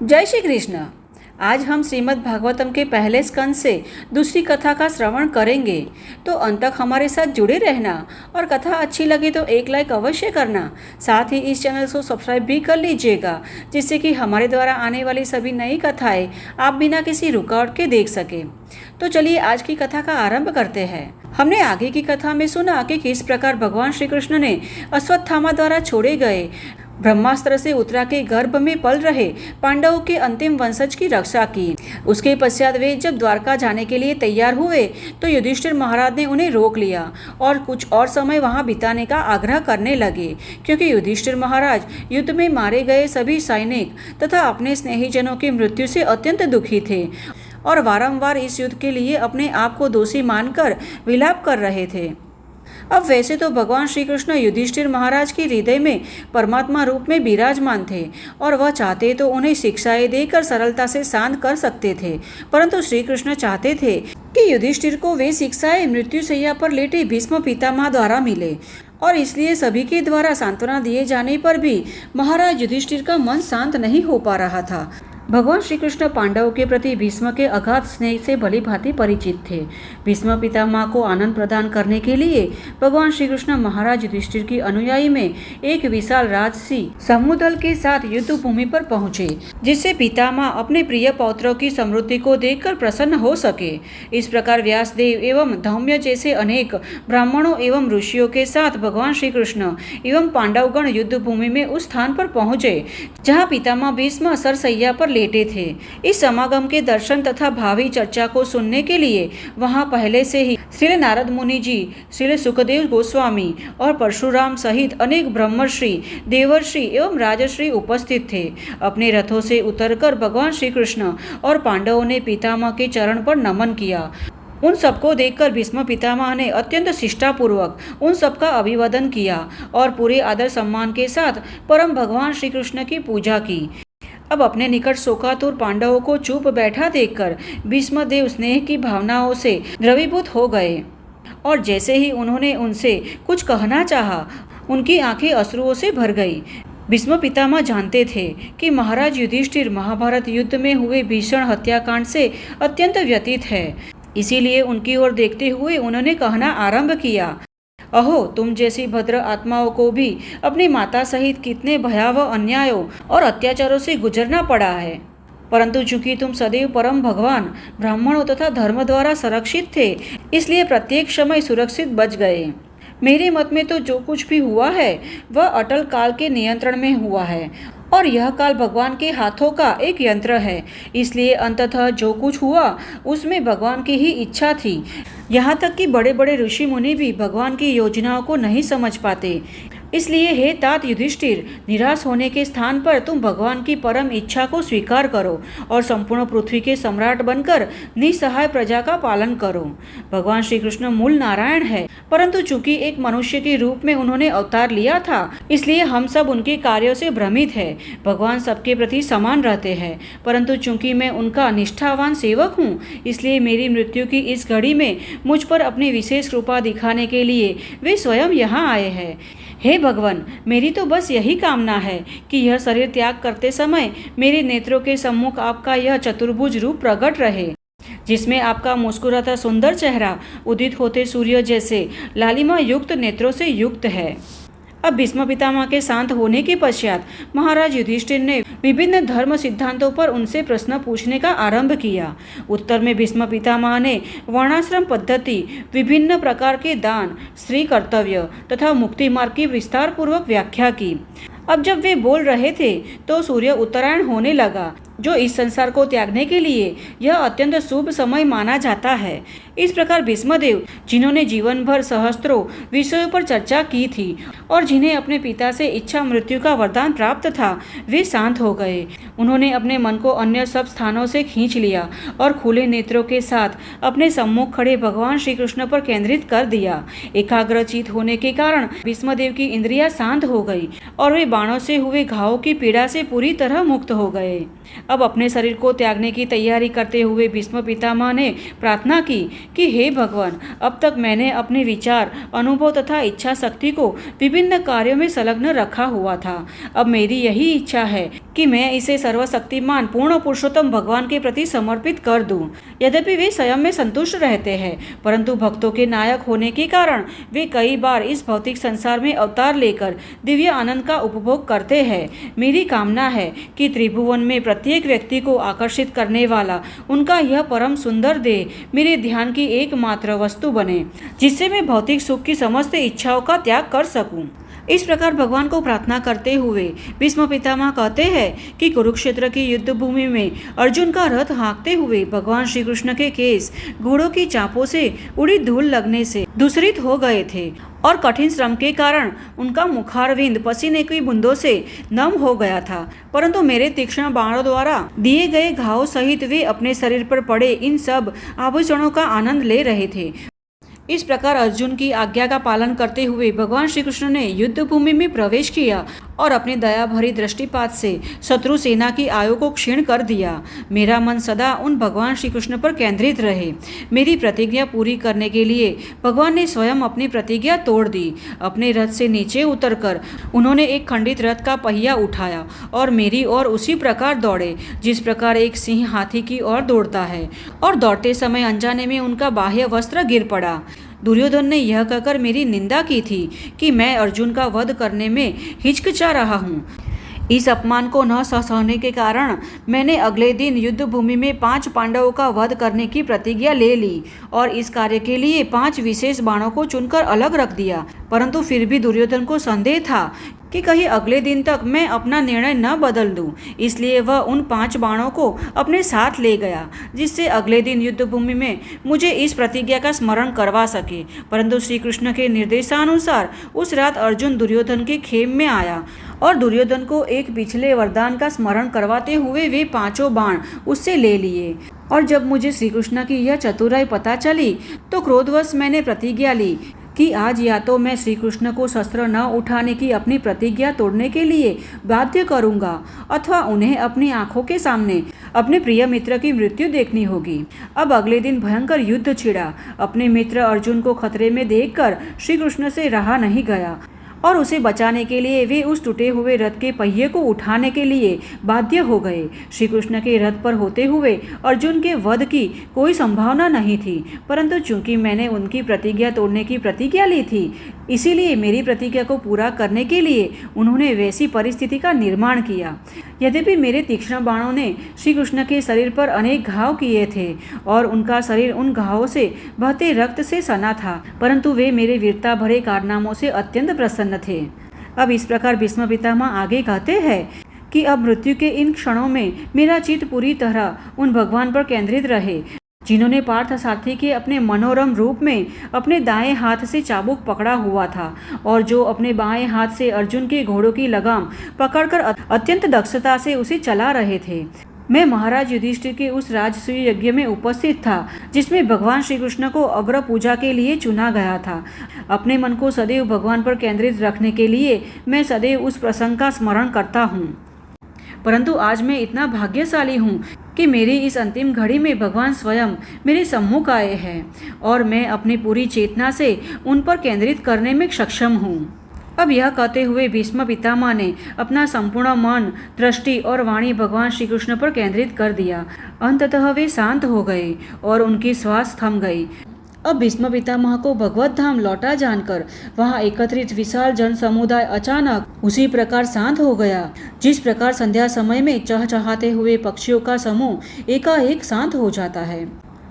जय श्री कृष्ण। आज हम श्रीमद् भागवतम के पहले स्कंद से दूसरी कथा का श्रवण करेंगे, तो अंत तक हमारे साथ जुड़े रहना और कथा अच्छी लगे तो एक लाइक अवश्य करना। साथ ही इस चैनल को सब्सक्राइब भी कर लीजिएगा, जिससे कि हमारे द्वारा आने वाली सभी नई कथाएं आप बिना किसी रुकावट के देख सकें। तो चलिए आज की कथा का आरंभ करते हैं। हमने आगे की कथा में सुना कि किस प्रकार भगवान श्री कृष्ण ने अश्वत्थामा द्वारा छोड़े गए ब्रह्मास्त्र से उत्तरा के गर्भ में पल रहे पांडवों के अंतिम वंशज की रक्षा की। उसके पश्चात वे जब द्वारका जाने के लिए तैयार हुए तो युधिष्ठिर महाराज ने उन्हें रोक लिया और कुछ और समय वहां बिताने का आग्रह करने लगे, क्योंकि युधिष्ठिर महाराज युद्ध में मारे गए सभी सैनिक तथा अपने स्नेहीजनों की मृत्यु से अत्यंत दुखी थे और वारंवार इस युद्ध के लिए अपने आप को दोषी मानकर विलाप कर रहे थे। अब वैसे तो भगवान श्री कृष्ण युधिष्ठिर महाराज के हृदय में परमात्मा रूप में विराजमान थे और वह चाहते तो उन्हें शिक्षाएं देकर सरलता से शांत कर सकते थे, परंतु श्री कृष्ण चाहते थे कि युधिष्ठिर को वे शिक्षाएं मृत्युशैया पर लेटे भीष्म पितामह द्वारा मिले, और इसलिए सभी के द्वारा सांत्वना दिए जाने पर भी महाराज युधिष्ठिर का मन शांत नहीं हो पा रहा था। भगवान श्री कृष्ण पांडवों के प्रति भीष्म के अगाध स्नेह से भली भांति परिचित थे। भीष्म पितामह को आनंद प्रदान करने के लिए भगवान श्री कृष्ण महाराज युधिष्ठिर की अनुयायी में एक विशाल राजसी समूह के साथ युद्ध भूमि पर पहुंचे, जिससे पितामह अपने प्रिय पौत्रों की समृद्धि को देखकर प्रसन्न हो सके। इस प्रकार व्यासदेव एवं धौम्य जैसे अनेक ब्राह्मणों एवं ऋषियों के साथ भगवान श्री कृष्ण एवं पांडवगण युद्ध भूमि में उस स्थान पर पहुंचे जहाँ पितामह भीष्म सरसैया पर लेटे थे। इस समागम के दर्शन तथा भावी चर्चा को सुनने के लिए वहां पहले से ही श्री नारद मुनि जी, श्री सुखदेव गोस्वामी और परशुराम सहित अनेक ब्रह्मर्षि, देवर्षि एवं राजर्षि उपस्थित थे। अपने रथों से उतरकर भगवान श्री कृष्ण और पांडवों ने पितामह के चरण पर नमन किया। उन सबको देखकर भीष्म पितामह ने अत्यंत शिष्टापूर्वक उन सबका अभिवादन किया और पूरे आदर सम्मान के साथ परम भगवान श्री कृष्ण की पूजा की। अब अपने निकट शोकातुर पांडवों को चुप बैठा देखकर भीष्मदेव स्नेह की भावनाओं से द्रवीभूत हो गए और जैसे ही उन्होंने उनसे कुछ कहना चाहा, उनकी आंखें अश्रुओं से भर गई। भीष्म पितामह जानते थे कि महाराज युधिष्ठिर महाभारत युद्ध में हुए भीषण हत्याकांड से अत्यंत व्यथित है, इसीलिए उनकी ओर देखते हुए उन्होंने कहना आरंभ किया, अहो, तुम जैसी भद्र आत्माओं को भी अपनी माता सहित कितने भयावह अन्यायों और अत्याचारों से गुजरना पड़ा है, परंतु चूंकि तुम सदैव परम भगवान ब्राह्मणों तथा धर्म द्वारा संरक्षित थे, इसलिए प्रत्येक समय सुरक्षित बच गए। मेरे मत में तो जो कुछ भी हुआ है वह अटल काल के नियंत्रण में हुआ है और यह काल भगवान के हाथों का एक यंत्र है, इसलिए अंततः जो कुछ हुआ उसमें भगवान की ही इच्छा थी। यहाँ तक कि बड़े बड़े ऋषि मुनि भी भगवान की योजनाओं को नहीं समझ पाते। इसलिए हे तात युधिष्ठिर, निराश होने के स्थान पर तुम भगवान की परम इच्छा को स्वीकार करो और संपूर्ण पृथ्वी के सम्राट बनकर निसहाय प्रजा का पालन करो। भगवान श्री कृष्ण मूल नारायण है, परंतु चूंकि एक मनुष्य के रूप में उन्होंने अवतार लिया था, इसलिए हम सब उनके कार्यों से भ्रमित है। भगवान सबके प्रति समान रहते हैं, परंतु चूंकि मैं उनका निष्ठावान सेवक हूँ, इसलिए मेरी मृत्यु की इस घड़ी में मुझ पर अपनी विशेष कृपा दिखाने के लिए वे स्वयं यहाँ आए हैं। हे भगवान, मेरी तो बस यही कामना है कि यह शरीर त्याग करते समय मेरे नेत्रों के सम्मुख आपका यह चतुर्भुज रूप प्रकट रहे, जिसमें आपका मुस्कुराता सुंदर चेहरा उदित होते सूर्य जैसे लालिमा युक्त नेत्रों से युक्त है। अब भीष्म पितामह के शांत होने के पश्चात महाराज युधिष्ठिर ने विभिन्न धर्म सिद्धांतों पर उनसे प्रश्न पूछने का आरंभ किया। उत्तर में भीष्म पितामह ने वर्णाश्रम पद्धति, विभिन्न प्रकार के दान, स्त्री कर्तव्य तथा मुक्ति मार्ग की विस्तार पूर्वक व्याख्या की। अब जब वे बोल रहे थे तो सूर्य उत्तरायण होने लगा, जो इस संसार को त्यागने के लिए यह अत्यंत शुभ समय माना जाता है। इस प्रकार भीष्मदेव, जिन्होंने जीवन भर सहस्त्रों विषयों पर चर्चा की थी और जिन्हें अपने पिता से इच्छा मृत्यु का वरदान प्राप्त था, वे शांत हो गए। उन्होंने अपने मन को अन्य सब स्थानों से खींच लिया और खुले नेत्रों के साथ अपने सम्मुख खड़े भगवान श्री कृष्ण पर केंद्रित कर दिया। एकाग्रचित होने के कारण भीष्मदेव की इंद्रियां शांत हो गई और वे बाणों से हुए घावों की पीड़ा से पूरी तरह मुक्त हो गए। अब अपने शरीर को त्यागने की तैयारी करते हुए भीष्म पितामह ने प्रार्थना की कि हे भगवान, अब तक मैंने अपने विचार, अनुभव तथा इच्छा शक्ति को विभिन्न कार्यों में संलग्न रखा हुआ था। अब मेरी यही इच्छा है कि मैं इसे सर्वशक्तिमान पूर्ण पुरुषोत्तम भगवान के प्रति समर्पित कर दूं। यद्यपि वे स्वयं में संतुष्ट रहते हैं, परंतु भक्तों के नायक होने के कारण वे कई बार इस भौतिक संसार में अवतार लेकर दिव्य आनंद का उपभोग करते हैं। मेरी कामना है कि त्रिभुवन में प्रत्येक व्यक्ति को आकर्षित करने वाला उनका यह परम सुंदर देह मेरे ध्यान की एकमात्र वस्तु बने, जिससे मैं भौतिक सुख की समस्त इच्छाओं का त्याग कर सकूं। इस प्रकार भगवान को प्रार्थना करते हुए भीष्म पितामह कहते हैं कि कुरुक्षेत्र की युद्ध भूमि में अर्जुन का रथ हाँकते हुए भगवान श्री कृष्ण के केस घोड़ों की चापों से उड़ी धूल लगने से दूषित हो गए थे और कठिन श्रम के कारण उनका मुखारविंद पसीने की बूंदों से नम हो गया था। परंतु मेरे तीक्ष्ण बाणों द्वारा दिए गए घावों सहित वे अपने शरीर पर पड़े इन सब आभूषणों का आनंद ले रहे थे। इस प्रकार अर्जुन की आज्ञा का पालन करते हुए भगवान श्री कृष्ण ने युद्ध भूमि में प्रवेश किया और अपने दया भरी दृष्टिपात से शत्रु सेना की आयु को क्षीण कर दिया। मेरा मन सदा उन भगवान श्री कृष्ण पर केंद्रित रहे। मेरी प्रतिज्ञा पूरी करने के लिए भगवान ने स्वयं अपनी प्रतिज्ञा तोड़ दी। अपने रथ से नीचे उतरकर उन्होंने एक खंडित रथ का पहिया उठाया और मेरी ओर उसी प्रकार दौड़े जिस प्रकार एक सिंह हाथी की ओर दौड़ता है, और दौड़ते समय अनजाने में उनका बाह्य वस्त्र गिर पड़ा। दुर्योधन ने यह कहकर मेरी निंदा की थी कि मैं अर्जुन का वध करने में हिचकिचा रहा हूँ। इस अपमान को न सहने के कारण मैंने अगले दिन युद्ध भूमि में 5 पांडवों का वध करने की प्रतिज्ञा ले ली और इस कार्य के लिए 5 विशेष बाणों को चुनकर अलग रख दिया। परंतु फिर भी दुर्योधन को संदेह था कि कहीं अगले दिन तक मैं अपना निर्णय न बदल दूं, इसलिए वह उन 5 बाणों को अपने साथ ले गया, जिससे अगले दिन युद्ध भूमि में मुझे इस प्रतिज्ञा का स्मरण करवा सके। परंतु श्री कृष्ण के निर्देशानुसार उस रात अर्जुन दुर्योधन के खेम में आया और दुर्योधन को एक पिछले वरदान का स्मरण करवाते हुए वे 5 बाण उससे ले लिए। और जब मुझे श्री कृष्ण की यह चतुराई पता चली तो क्रोधवश मैंने प्रतिज्ञा ली कि आज या तो मैं श्री कृष्ण को शस्त्र न उठाने की अपनी प्रतिज्ञा तोड़ने के लिए बाध्य करूंगा अथवा उन्हें अपनी आंखों के सामने अपने प्रिय मित्र की मृत्यु देखनी होगी। अब अगले दिन भयंकर युद्ध छिड़ा। अपने मित्र अर्जुन को खतरे में देखकर श्री कृष्ण से रहा नहीं गया और उसे बचाने के लिए वे उस टूटे हुए रथ के पहिए को उठाने के लिए बाध्य हो गए। श्री कृष्ण के रथ पर होते हुए अर्जुन के वध की कोई संभावना नहीं थी, परंतु चूंकि मैंने उनकी प्रतिज्ञा तोड़ने की प्रतिज्ञा ली थी, इसीलिए मेरी प्रतिज्ञा को पूरा करने के लिए उन्होंने वैसी परिस्थिति का निर्माण किया। यद्यपि मेरे तीक्ष्ण बाणों ने श्री कृष्ण के शरीर पर अनेक घाव किए थे और उनका शरीर उन घावों से बहते रक्त से सना था, परंतु वे मेरे वीरता भरे कारनामों से अत्यंत प्रसन्न थे। अब इस प्रकार भीष्म पितामह आगे कहते हैं कि अब मृत्यु के इन क्षणों में मेरा चित्त पूरी तरह उन भगवान पर केंद्रित रहे जिन्होंने पार्थ सारथी के अपने मनोरम रूप में अपने दाएं हाथ से चाबुक पकड़ा हुआ था और जो अपने बाएं हाथ से अर्जुन के घोड़ों की लगाम पकड़कर अत्यंत दक्षता से उसे चला रहे थे। मैं महाराज युधिष्ठिर के उस राजसूय यज्ञ में उपस्थित था जिसमें भगवान श्री कृष्ण को अग्र पूजा के लिए चुना गया था। अपने मन को सदैव भगवान पर केंद्रित रखने के लिए मैं सदैव उस प्रसंग का स्मरण करता हूँ। परंतु आज मैं इतना भाग्यशाली हूँ कि मेरी इस अंतिम घड़ी में भगवान स्वयं मेरे सम्मुख आए हैं और मैं अपनी पूरी चेतना से उन पर केंद्रित करने में सक्षम हूँ। अब यह कहते हुए भीष्म पितामह ने अपना संपूर्ण मन, दृष्टि और वाणी भगवान श्री कृष्ण पर केंद्रित कर दिया। अंततः वे शांत हो गए और उनकी श्वास थम गई। अब भीष्म पितामह को भगवत धाम लौटा जानकर वहां एकत्रित विशाल जन समुदाय अचानक उसी प्रकार शांत हो गया जिस प्रकार संध्या समय में चहचहाते हुए पक्षियों का समूह एकाएक शांत हो जाता है।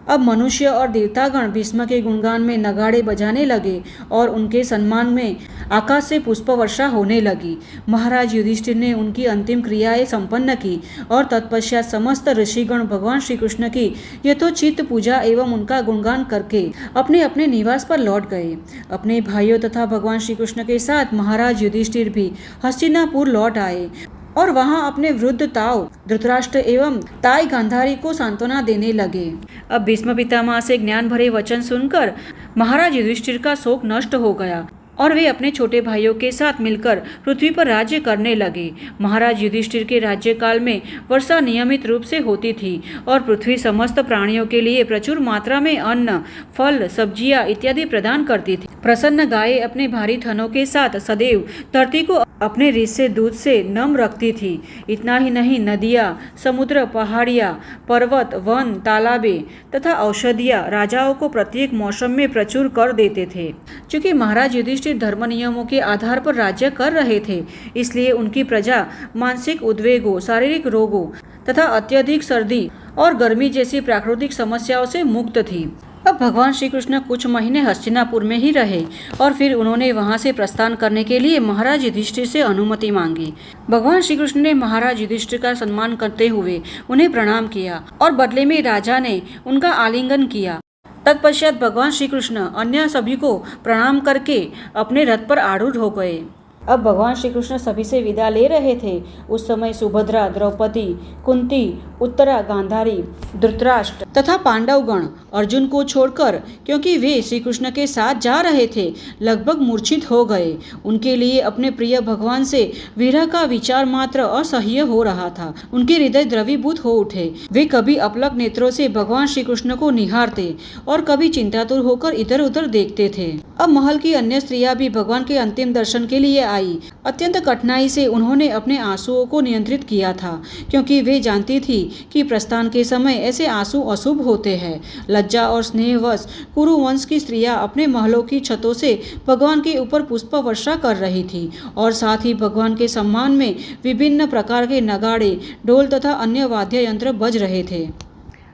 अब मनुष्य और देवतागण भीष्म के गुणगान में नगाड़े बजाने लगे और उनके सम्मान में आकाश से पुष्प वर्षा होने लगी। महाराज युधिष्ठिर ने उनकी अंतिम क्रियाएं संपन्न की और तत्पश्चात समस्त ऋषिगण भगवान श्री कृष्ण की यथोचित पूजा एवं उनका गुणगान करके अपने अपने निवास पर लौट गए। अपने भाइयों तथा भगवान श्री कृष्ण के साथ महाराज युधिष्ठिर भी हस्तिनापुर लौट आए और वहां अपने वृद्ध ताऊ धृतराष्ट्र एवं ताई गांधारी को सांत्वना देने लगे। अब भीष्म पितामह से ज्ञान भरे वचन सुनकर महाराज युधिष्ठिर का शोक नष्ट हो गया और वे अपने छोटे भाइयों के साथ मिलकर पृथ्वी पर राज्य करने लगे। महाराज युधिष्ठिर के राज्यकाल में वर्षा नियमित रूप से होती थी और पृथ्वी समस्त प्राणियों के लिए प्रचुर मात्रा में अन्न, फल, सब्जियां इत्यादि प्रदान करती थी। प्रसन्न गायें अपने भारी थनों के साथ सदैव धरती को अपने रिसे दूध से नम रखती थी। इतना ही नहीं, नदियाँ, समुद्र, पहाड़ियाँ, पर्वत, वन, तालाबें तथा औषधियाँ राजाओं को प्रत्येक मौसम में प्रचुर कर देते थे। चूँकि महाराज युधिष्ठिर धर्म नियमों के आधार पर राज्य कर रहे थे, इसलिए उनकी प्रजा मानसिक उद्वेगों, शारीरिक रोगों तथा अत्यधिक सर्दी और गर्मी जैसी प्राकृतिक समस्याओं से मुक्त थी। अब भगवान श्री कृष्ण कुछ महीने हस्तिनापुर में ही रहे और फिर उन्होंने वहां से प्रस्थान करने के लिए महाराज युधिष्ठिर से अनुमति मांगी। भगवान श्री कृष्ण ने महाराज युधिष्ठिर का सम्मान करते हुए उन्हें प्रणाम किया और बदले में राजा ने उनका आलिंगन किया। तत्पश्चात भगवान श्री कृष्ण अन्य सभी को प्रणाम करके अपने रथ पर आरूढ़ हो गए। अब भगवान श्री कृष्ण सभी से विदा ले रहे थे। उस समय सुभद्रा, द्रौपदी, कुंती, उत्तरा, गांधारी, धृतराष्ट्र तथा पांडवगण अर्जुन को छोड़कर, क्योंकि वे श्री कृष्ण के साथ जा रहे थे, लगभग मूर्छित हो गए। उनके लिए अपने प्रिय भगवान से विरह का विचार मात्र असह्य हो रहा था। उनके हृदय द्रवीभूत हो उठे। वे कभी अपलक नेत्रों से भगवान श्री कृष्ण को निहारते और कभी चिंतातुर होकर इधर उधर देखते थे। अब महल की अन्य स्त्रियां भी भगवान के अंतिम दर्शन के लिए आई। अत्यंत कठिनाई से उन्होंने अपने आंसुओं को नियंत्रित किया था, क्योंकि वे जानती थी कि प्रस्थान के समय ऐसे आंसू अशुभ होते हैं। लज्जा और स्नेहवश कुरुवंश की स्त्रियां अपने महलों की छतों से भगवान के ऊपर पुष्प वर्षा कर रही थी और साथ ही भगवान के सम्मान में विभिन्न प्रकार के नगाड़े, ढोल तथा अन्य वाद्य यंत्र बज रहे थे।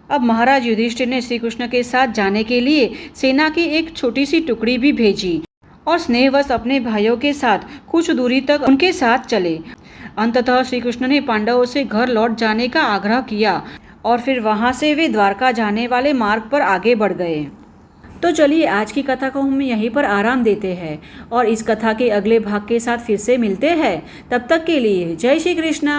अब महाराज युधिष्ठिर ने श्री कृष्ण के साथ जाने के लिए सेना की एक छोटी सी टुकड़ी भी भेजी और स्नेहवश अपने भाइयों के साथ कुछ दूरी तक उनके साथ चले। अंततः श्री कृष्ण ने पांडवों से घर लौट जाने का आग्रह किया और फिर वहां से वे द्वारका जाने वाले मार्ग पर आगे बढ़ गए। तो चलिए आज की कथा को हम यहीं पर आराम देते हैं और इस कथा के अगले भाग के साथ फिर से मिलते हैं। तब तक के लिए जय श्री कृष्ण।